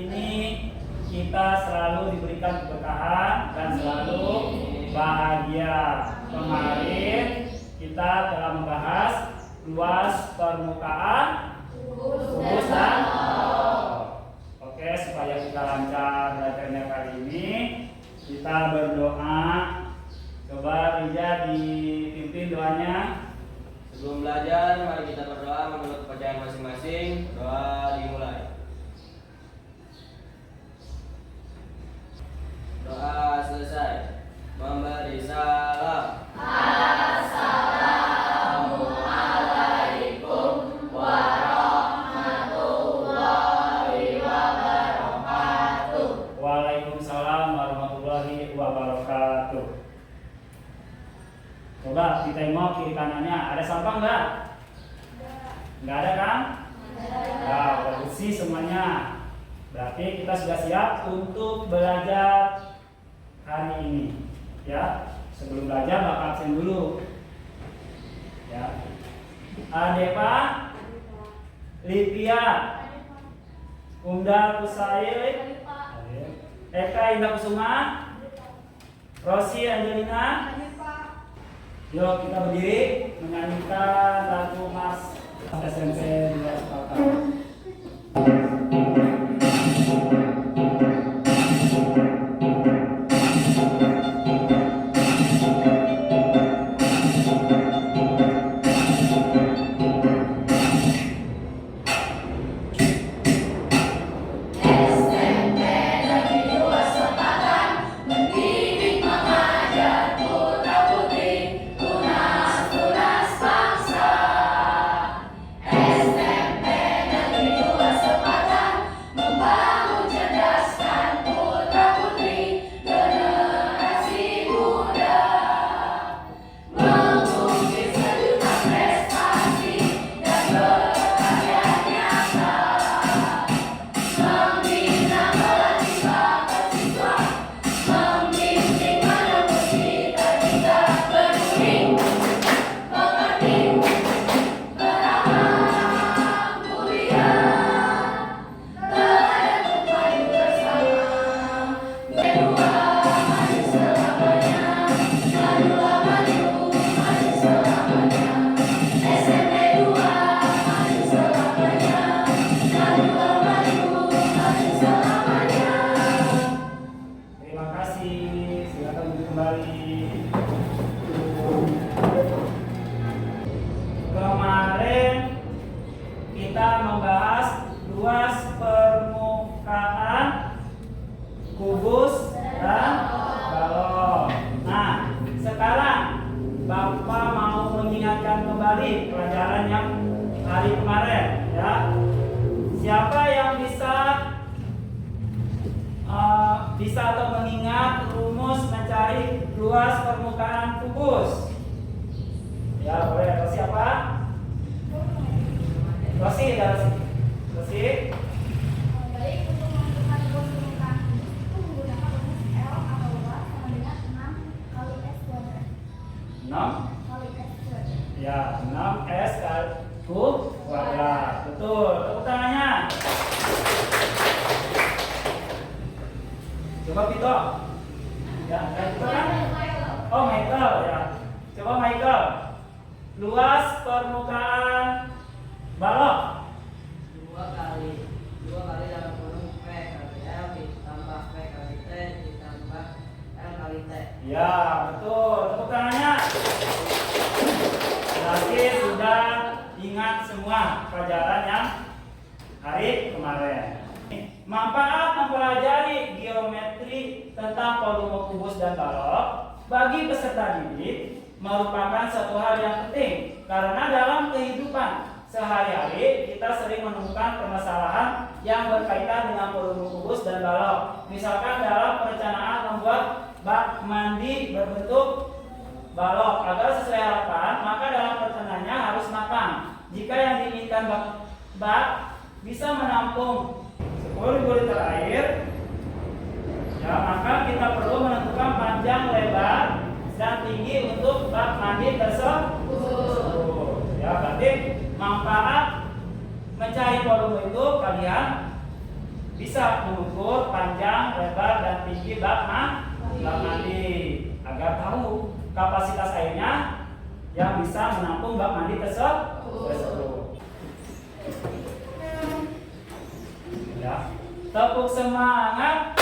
ini kita selalu diberikan keberkahan dan selalu bahagia. Kemarin kita telah membahas luas permukaan kubus dan balok. Oke, supaya kita lancar belajarnya kali ini, kita berdoa. Coba Rija dipimpin doanya. Sebelum belajar, mari kita berdoa menurut kepercayaan masing-masing. Doa dimulai. Doa selesai. Memberi salam. Assalamualaikum warahmatullahi wabarakatuh. Waalaikumsalam warahmatullahi wabarakatuh. Coba ditengok kiri kanannya, ada sampah nggak? Nggak ada kan? Nah, udah bersih semuanya. Berarti kita sudah siap untuk belajar hari ini. Ya, sebelum belajar bakal absen dulu. Ya, Adepa, Livia, Unda Kusail, Eka Indah Kusuma, Rosi Angelina. Yuk kita berdiri menyanyikan lagu Mas SMP 2 Kemarin kita membahas luas permukaan kubus dan balok. Nah, sekarang Bapak mau mengingatkan kembali pelajaran yang hari kemarin, ya. Siapa yang bisa atau mengingat rumus mencari luas permukaan kubus? Ya, boleh. Rosi apa? Rosi, Rosi. Baik, untuk menentukan luas permukaan kubus itu menggunakan rumus L atau luas sama dengan 6 kali S kuadrat. 6 Kali S kuadrat. Ya, 6S kuadrat. Betul. Tepuk tangannya. Coba Pito. Ya, coba kan? Oh, Michael ya. Coba Michael. Luas permukaan balok. 2 kali dalam kurung P kali L ditambah P kali T ditambah L kali T. Ya, betul. Tepuk tangannya. Berarti sudah ingat semua pelajaran yang hari kemarin. Manfaat mempelajari geometri tentang volume kubus dan balok bagi peserta didik merupakan suatu hal yang penting karena dalam kehidupan sehari-hari kita sering menemukan permasalahan yang berkaitan dengan volume kubus dan balok. Misalkan dalam perencanaan membuat bak mandi berbentuk balok agar sesuai harapan, maka dalam perencanaannya harus matang. Jika yang diinginkan bak bisa menampung 10.000 liter air, ya maka kita perlu menentukan panjang, lebar, dan tinggi untuk bak mandi tersebut. Ya, berarti manfaat mencari volume itu kalian bisa mengukur panjang, lebar, dan tinggi bak mandi agar tahu kapasitas airnya yang bisa menampung bak mandi tersebut. Ya. Tepuk semangat.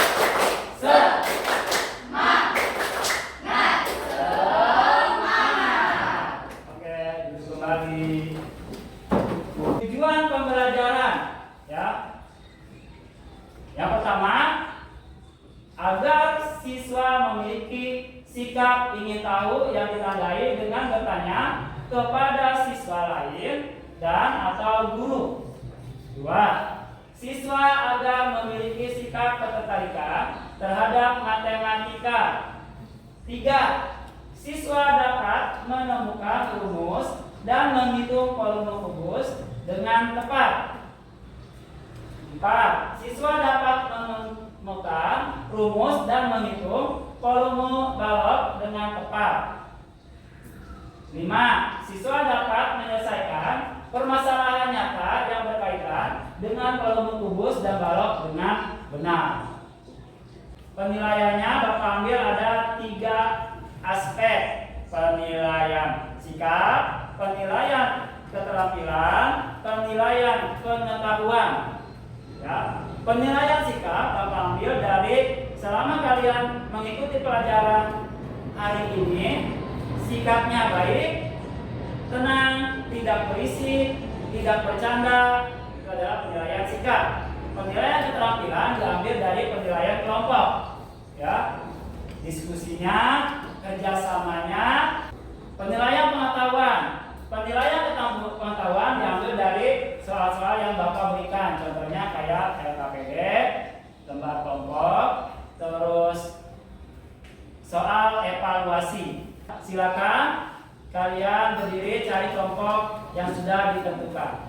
Oke, duduk kembali. Tujuan pembelajaran, ya. Yang pertama, agar siswa memiliki sikap ingin tahu yang ditandai dengan bertanya kepada siswa lain dan atau guru. 2. Siswa agar memiliki sikap ketertarikan terhadap matematika. 3. Siswa dapat menemukan rumus dan menghitung volume kubus dengan tepat. 4. Siswa dapat menemukan rumus dan menghitung volume balok dengan tepat. 5. Siswa dapat menyelesaikan permasalahan nyata yang berkaitan dengan volume kubus dan balok dengan benar. Penilaiannya Bapak ambil ada 3 aspek: penilaian sikap, penilaian keterampilan, penilaian pengetahuan. Ya, penilaian sikap Bapak ambil dari selama kalian mengikuti pelajaran hari ini, sikapnya baik, tenang, tidak berisik, tidak bercanda. Itu adalah penilaian sikap. Penilaian keterampilan diambil dari penilaian kelompok. Ya, diskusinya, kerjasamanya. Penilaian pengetahuan. Penilaian pengetahuan diambil dari soal-soal yang Bapak berikan. Contohnya kayak LKPD, lembar kelompok, terus soal evaluasi. Silakan kalian berdiri cari kelompok yang sudah ditentukan.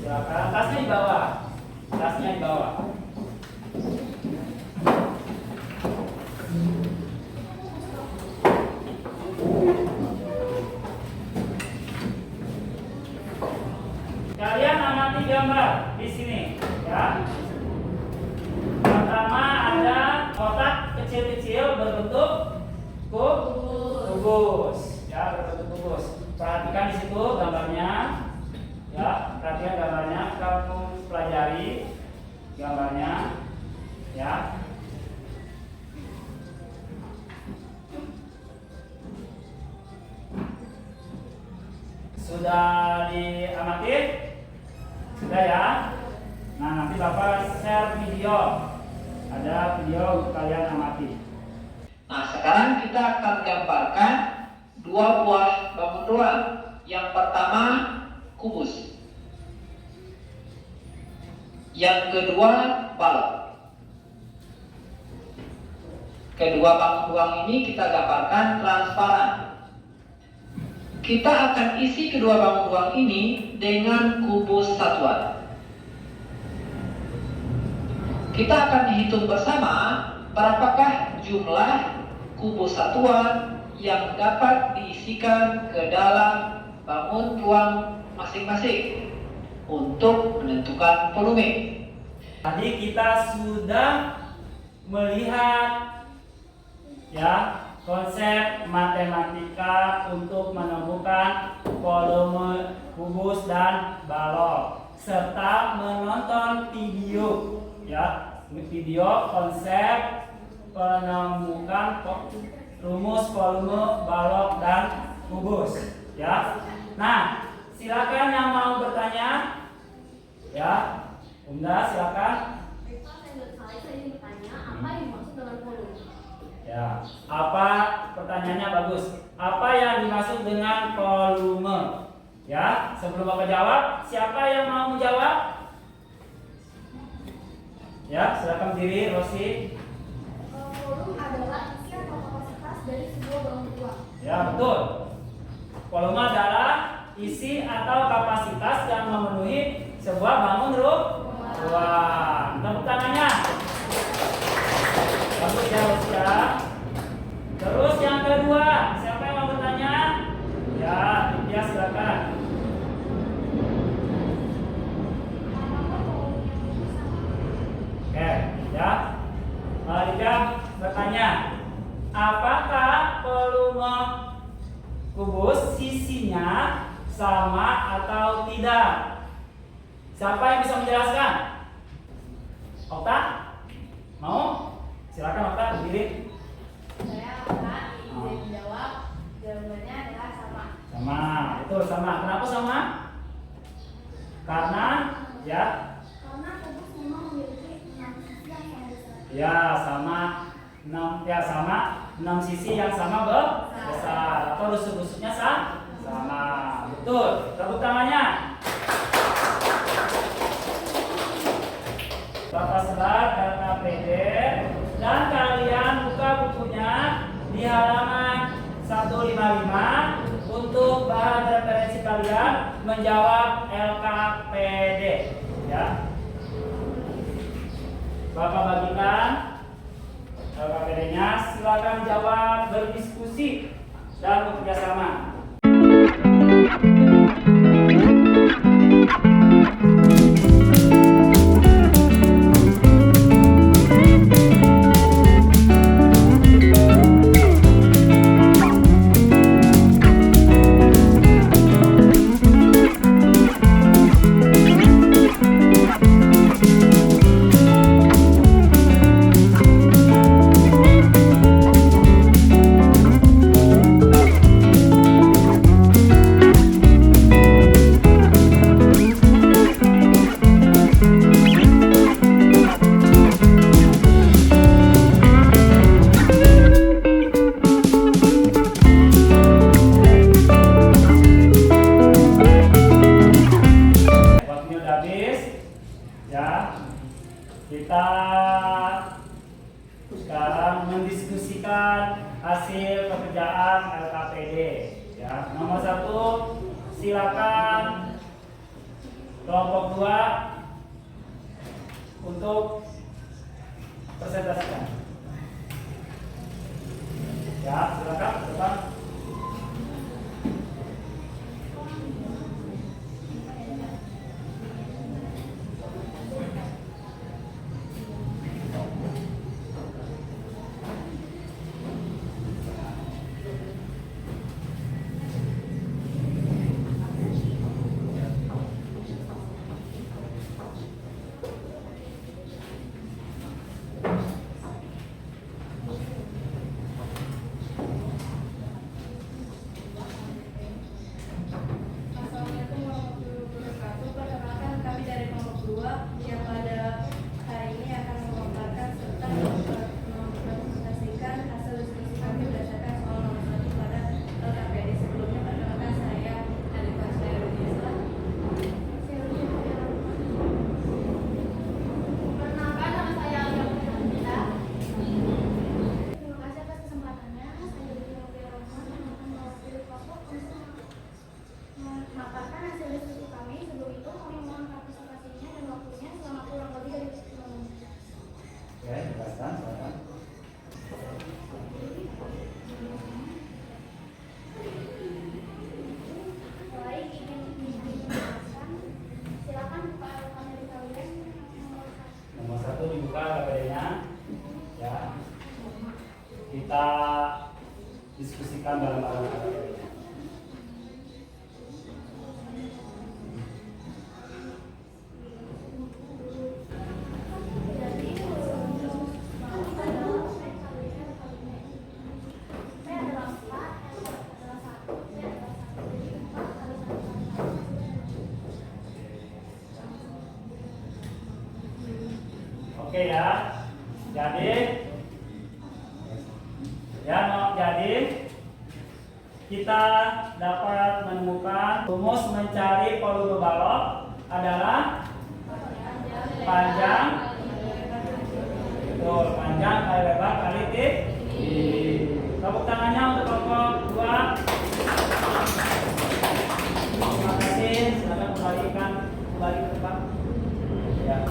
Silakan, tasnya di bawah. Tasnya di bawah. Kalian amati gambar di sini, ya. Pertama ada kotak kecil-kecil berbentuk kubus, ya, berbentuk kubus. Perhatikan di situ gambarnya, ya. Perhatikan gambarnya, kamu pelajari gambarnya, ya. Sudah diamati? Sudah, ya. Nah, nanti Bapak share video. Ada video untuk kalian amati. Nah, sekarang kita akan gambarkan 2 buah bangun ruang. Yang pertama, kubus. Yang kedua, balok. Kedua bangun ruang ini kita gambarkan transparan. Kita akan isi kedua bangun ruang ini dengan kubus satuan. Kita akan hitung bersama berapakah jumlah kubus satuan yang dapat diisikan ke dalam bangun ruang masing-masing untuk menentukan volume. Tadi kita sudah melihat, ya, konsep matematika untuk menemukan volume kubus dan balok, serta menonton video, ya, video konsep penemukan rumus volume balok dan kubus, ya. Nah, silakan yang mau bertanya, ya. Bunda, silakan. Saya ingin bertanya, apa yang dimaksud dengan volume? Ya, apa pertanyaannya bagus? Apa yang dimaksud dengan volume? Ya, sebelum Bapak jawab, siapa yang mau menjawab? Ya, silakan berdiri, Rosi. Volume adalah isi atau kapasitas dari sebuah bangun ruang. Ya, betul. Volume adalah isi atau kapasitas yang memenuhi sebuah bangun ruang. Tepuk tangannya. Bagus ya, Rosi ya. Terus yang kedua, siapa yang mau bertanya? Ya, Ditya silakan. Siapa yang bisa menjelaskan? Okta? Mau? Silakan Okta, berdiri. Saya akan izin menjawab. Jawabannya adalah sama. Sama, betul sama. Kenapa sama? Karena ya, Karena kubus memang memiliki 6 sisi yang besar. ya sama 6 sisi yang sama besar atau rusuk-rusuknya sama. Betul. Tepuk tangannya. Bapak Selar LKPD dan kalian buka bukunya di halaman 155 untuk bahan referensi kalian menjawab LKPD ya. Bapak bagikan LKPD-nya, silakan jawab, berdiskusi dan bekerja sama. Kita sekarang mendiskusikan hasil pekerjaan LKPD ya. Nomor 1 silakan kelompok 2 untuk presentasikan. Ya, silakan depan. Assalamualaikum warahmatullahi wabarakatuh. Perkenalkan kami dari kelompok 2 yang pada hari ini akan memaparkan serta mempresentasikan hasil diskusi kami berdasarkan soal nomor 1 pada LKPD. Sebelumnya perkenalkan saya Alifah Syairunnisa. Perkenalkan nama saya Alifah Syairunnisa. Terima kasih atas kesempatannya. Saya Dini Rahman yang akan mewakili kelompok untuk memaparkan hasil diskusi kami. Sebelum itu kami mohon partisipasinya dan waktunya selama kurang lebih dari 10 menit. Ya, jelaskan, silakan. Baik, izin menjelaskan. Silakan buka kamera kalian. Nomor 1 dibuka LKPD-nya ya. Kita diskusikan bareng-bareng LKPD-nya. Jadi untuk adalah P adalah 4, L adalah 1, P adalah 1. Jadi 4 kali 1 Oke ya. Jadi kita dapat menemukan rumus mencari volume balok adalah panjang, betul, panjang kali lebar kali titik. Tepuk tangannya untuk kelompok 2. Terima kasih. Silakan kembali ke depan. Ya.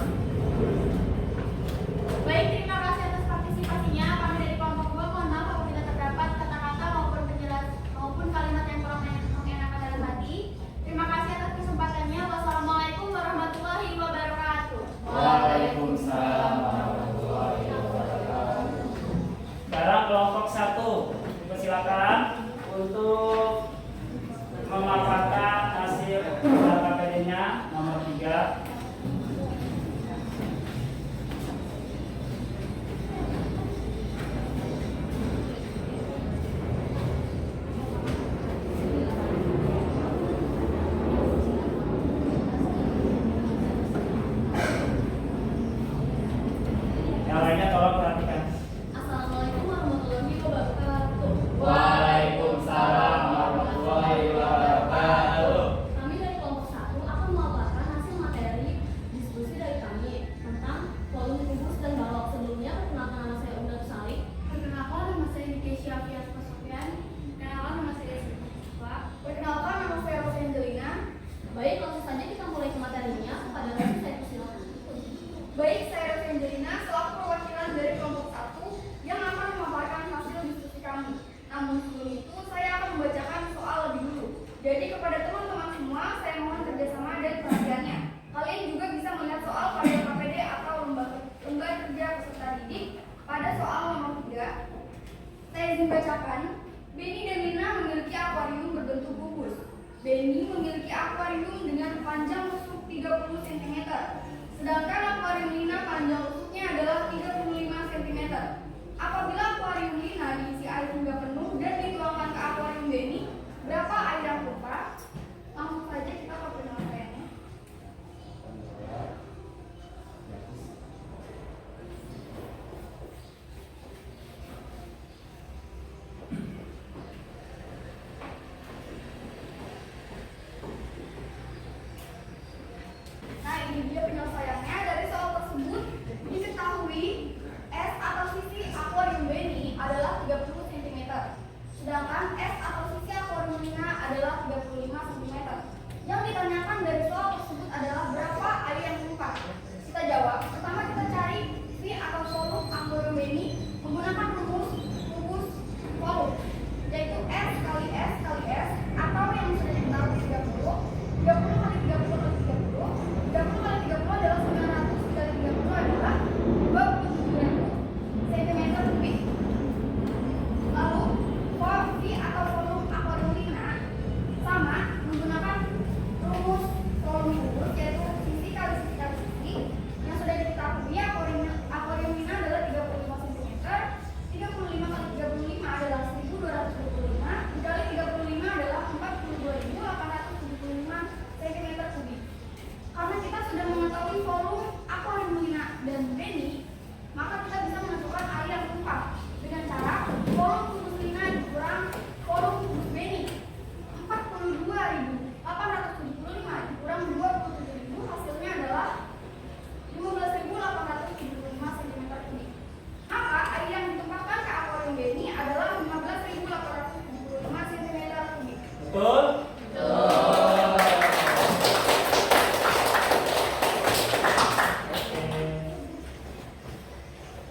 Baik, terima kasih atas partisipasinya. Kami dari kelompok 2 mohon maaf apabila terdapat kata-kata maupun kalimat yang kurang mengenakan dalam hati. Terima kasih atas kesempatannya. Wassalamualaikum warahmatullahi wabarakatuh. Waalaikumsalam warahmatullahi wabarakatuh. Sekarang kelompok 1 dipersilakan untuk memaparkan hasil LKPD-nya nomor 3. bacakan, Benny dan Lina memiliki akuarium berbentuk kubus. Benny memiliki akuarium dengan panjang rusuk 30 cm, sedangkan akuarium Lina panjang rusuknya adalah 35 cm. Apabila akuarium Lina diisi air hingga penuh dan dituangkan ke akuarium Benny, berapa air yang tumpah? Langsung saja kita ke penyampaiannya. Nah, ini dia penyelesaiannya. Dari soal tersebut diketahui S atau sisi akuarium Benny adalah 30 cm, sedangkan S atau sisi akuarium Lina adalah 35 cm. Yang ditanyakan dari soal tersebut adalah berapa air yang tumpah. Kita jawab. Pertama kita cari V atau volume akuarium Benny menggunakan rumus volume, yaitu S kali S kali S, atau yang sudah diketahui 30 kali 30 kali 30 kali 30 adalah 900 kali 30 adalah 27.000 cm kubik. Lalu V atau volume akuarium Lina sama menggunakan rumus volume kubus, yaitu sisi kali sisi kali sisi, yang sudah diketahui akuarium Lina adalah 35 cm. 35 kali 35 adalah 1225, dikali 35 adalah 42.875 cm kubik. Karena kita sudah mengetahui volume akuarium Lina dan Benny, maka kita bisa menentukan air yang tumpah dengan cara volume kubus Lina dikurang volume kubus Benny. 42.875 dikurang 27.000, hasilnya adalah 15.875 cm kubik. Maka air yang ditumpahkan ke akuarium Benny adalah 15.875 cm kubik. Betul?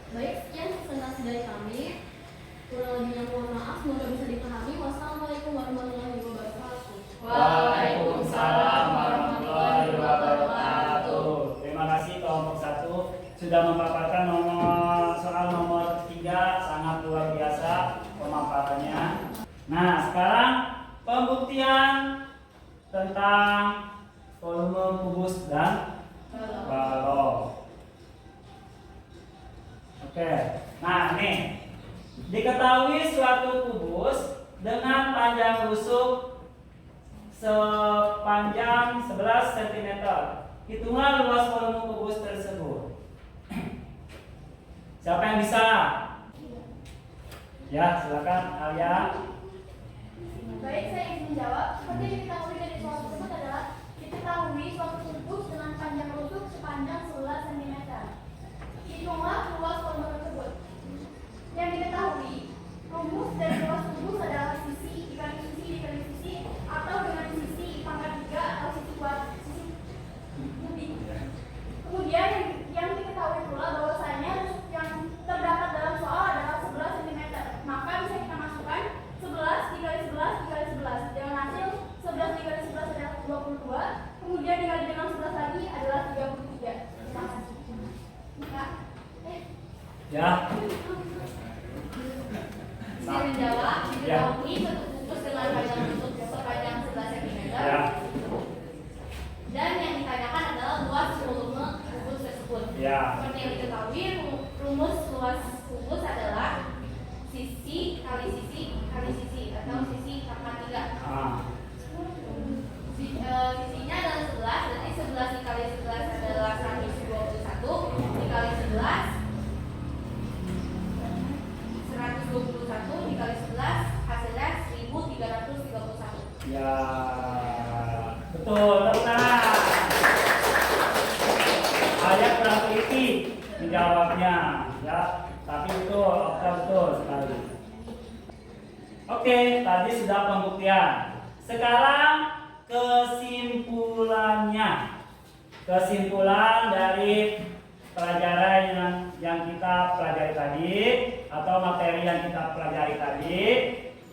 Baik, sekian presentasi dari kami. Kurang lebihnya mohon maaf, semoga bisa dipahami. Wassalamualaikum warahmatullahi wabarakatuh. Waalaikumsalam warahmatullahi wabarakatuh. Terima kasih kelompok 1 sudah memaparkan soal nomor 3, sangat luar biasa pemaparannya. Nah, sekarang pembuktian tentang volume kubus dan balok. Oke, nah nih diketahui suatu kubus dengan panjang rusuk sepanjang 11 cm. Hitunglah luas volume kubus tersebut. Siapa yang bisa? Ya, silakan Alia. Baik, saya ingin menjawab. Seperti yang diketahui dari soal tersebut adalah diketahui suatu kubus dengan panjang rusuk sepanjang 11 cm. Hitunglah luas volume tersebut. Yang diketahui, rumus dari luas kubus adalah sisi dikali sisi atau dengan sisi pangkat 3 atau sisi kuat sisi kubik. Kemudian yang diketahui pula bahwasanya rusuk yang terdapat dalam soal adalah 11 cm. Maka bisa kita masukkan 11 dikali 11 dikali 11 dengan hasil 11 dikali 11 adalah 22. Kemudian dikali dengan 11 lagi adalah 33. Terima kasih. Ya. Saya menjawab, Ya. diketahui satu kubus dengan panjang rusuk sepanjang 11 cm. Ya. Dan yang ditanyakan adalah luas volume kubus tersebut. Ya. Seperti yang diketahui, rumus luas kubus adalah sisi kali sisi atau sisi pangkat 3. Sisinya adalah 11, berarti 11 dikali 11 adalah 121, dikali 11 121 dikali 11 hasilnya 1331. Ya. Betul, tenang. Alia kurang teliti menjawabnya, ya. Tapi betul, betul sekali. Oke, tadi sudah pembuktian. Sekarang kesimpulannya. Kesimpulan dari pelajaran yang kita pelajari tadi atau materi yang kita pelajari tadi,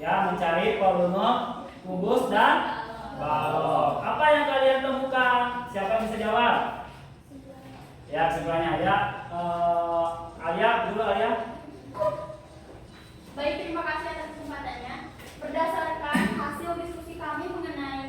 ya, mencari volume kubus dan balok. Apa yang kalian temukan? Siapa yang bisa jawab? Ya, kesimpulannya ya. Alia dulu, Alia. Baik, terima kasih atas Berdasarkan hasil diskusi kami mengenai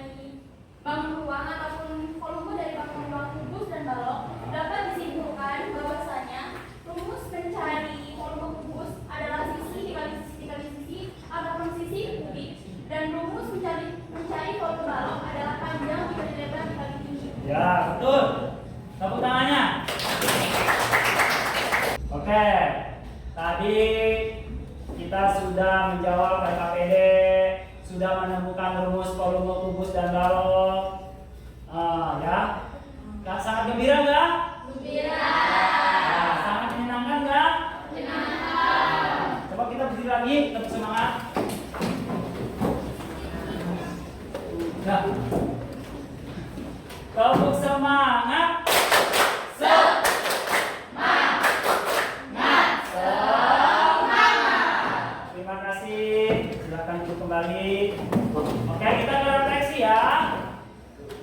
bangun ruang ataupun volume dari bangun ruang kubus dan balok, dapat disimpulkan bahwasanya rumus mencari volume kubus adalah sisi dikali sisi ataupun sisi kubik, dan rumus mencari volume balok adalah panjang dikali lebar dikali tinggi. Ya, betul. Tepuk tangannya. Oke, tadi kita sudah menjawab KKPD, sudah menemukan rumus volume kubus dan balok. Ya, sangat gembira nggak? Gembira. Sangat menyenangkan nggak? Menyenangkan. Coba kita berdiri lagi, tetap semangat. Nah, tepuk semangat. Terima kasih. Silakan duduk kembali. Oke, kita refleksi ya.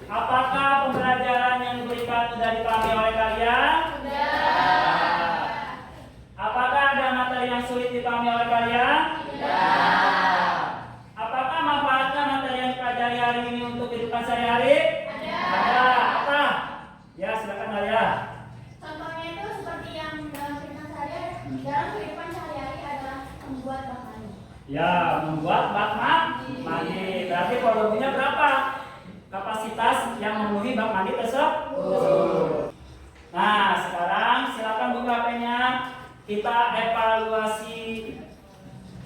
Apakah pembelajaran yang diberikan sudah dipahami oleh kalian? Sudah. Apakah ada materi yang sulit dipahami oleh kalian? Tidak. Apakah manfaatnya materi yang dipelajari hari ini untuk kehidupan sehari-hari? Ada. Apa? Ya, silakan Alia. Contohnya itu seperti yang dalam kehidupan sehari-hari adalah membuat bak mandi. Ya, membuat bak mandi. Berarti volumenya berapa? Kapasitas yang memenuhi bak mandi tersebut. Nah, sekarang silakan buka HP-nya. Kita evaluasi.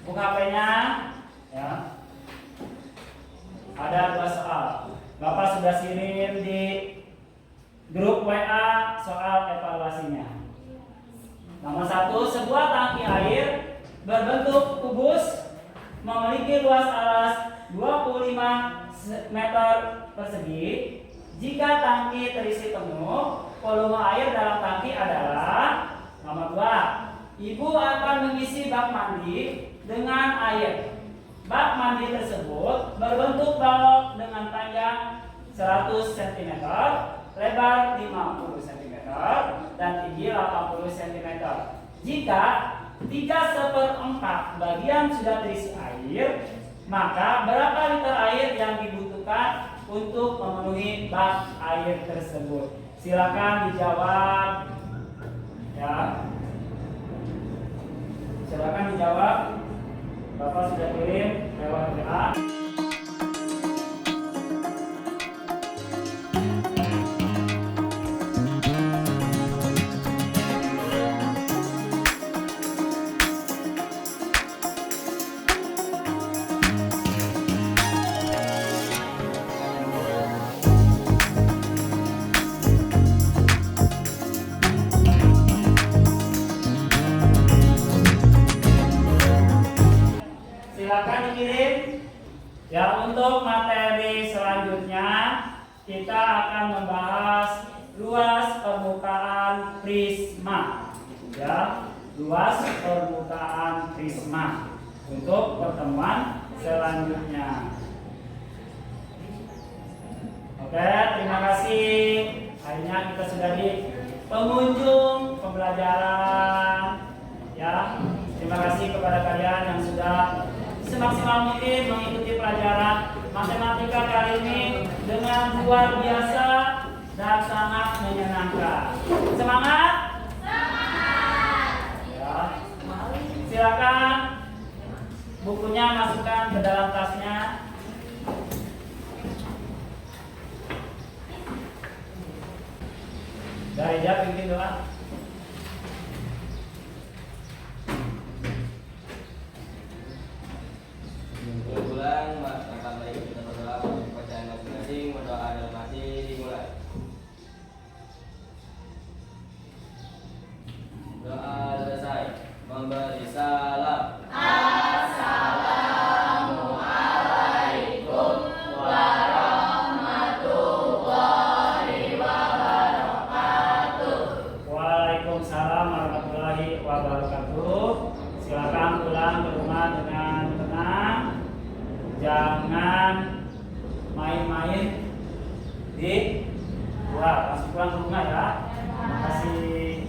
Buka HP-nya. Ya. Ada 2 soal. Bapak sudah kirim di grup WA soal evaluasinya. Nomor 1, sebuah tangki air berbentuk kubus memiliki luas alas 25 meter persegi. Jika tangki terisi penuh, volume air dalam tangki adalah. Nomor 2, ibu akan mengisi bak mandi dengan air. Bak mandi tersebut berbentuk balok dengan panjang 100 cm, lebar 50 cm, dan tinggi 80 cm. Jika 3/4 bagian sudah terisi air, maka berapa liter air yang dibutuhkan untuk memenuhi bak air tersebut? Silakan dijawab. Ya. Silakan dijawab. Bapak sudah kirim lewat WA. Silakan dikirim. Ya, untuk materi selanjutnya kita akan membahas luas permukaan prisma. Ya, luas permukaan prisma untuk pertemuan selanjutnya. Oke, terima kasih. Akhirnya kita sudah di pengunjung pembelajaran. Ya, terima kasih kepada kalian yang sudah semaksimal mungkin mengikuti pelajaran matematika kali ini dengan luar biasa dan sangat menyenangkan. Semangat! Semangat! Ya. Silakan bukunya masukkan ke dalam tasnya. Dari Jah pimpin doa. Ulang akan baik kita berdoa untuk bacaan masing-masing. Berdoa dalam hati dimulai. Doa selesai. Memberi salam. Assalamualaikum warahmatullahi wabarakatuh. Waalaikumsalam warahmatullahi wabarakatuh. Silakan pulang ke rumah dengan tenang. Jangan main-main di luar. Langsung pulang ke rumah ya. Terima kasih.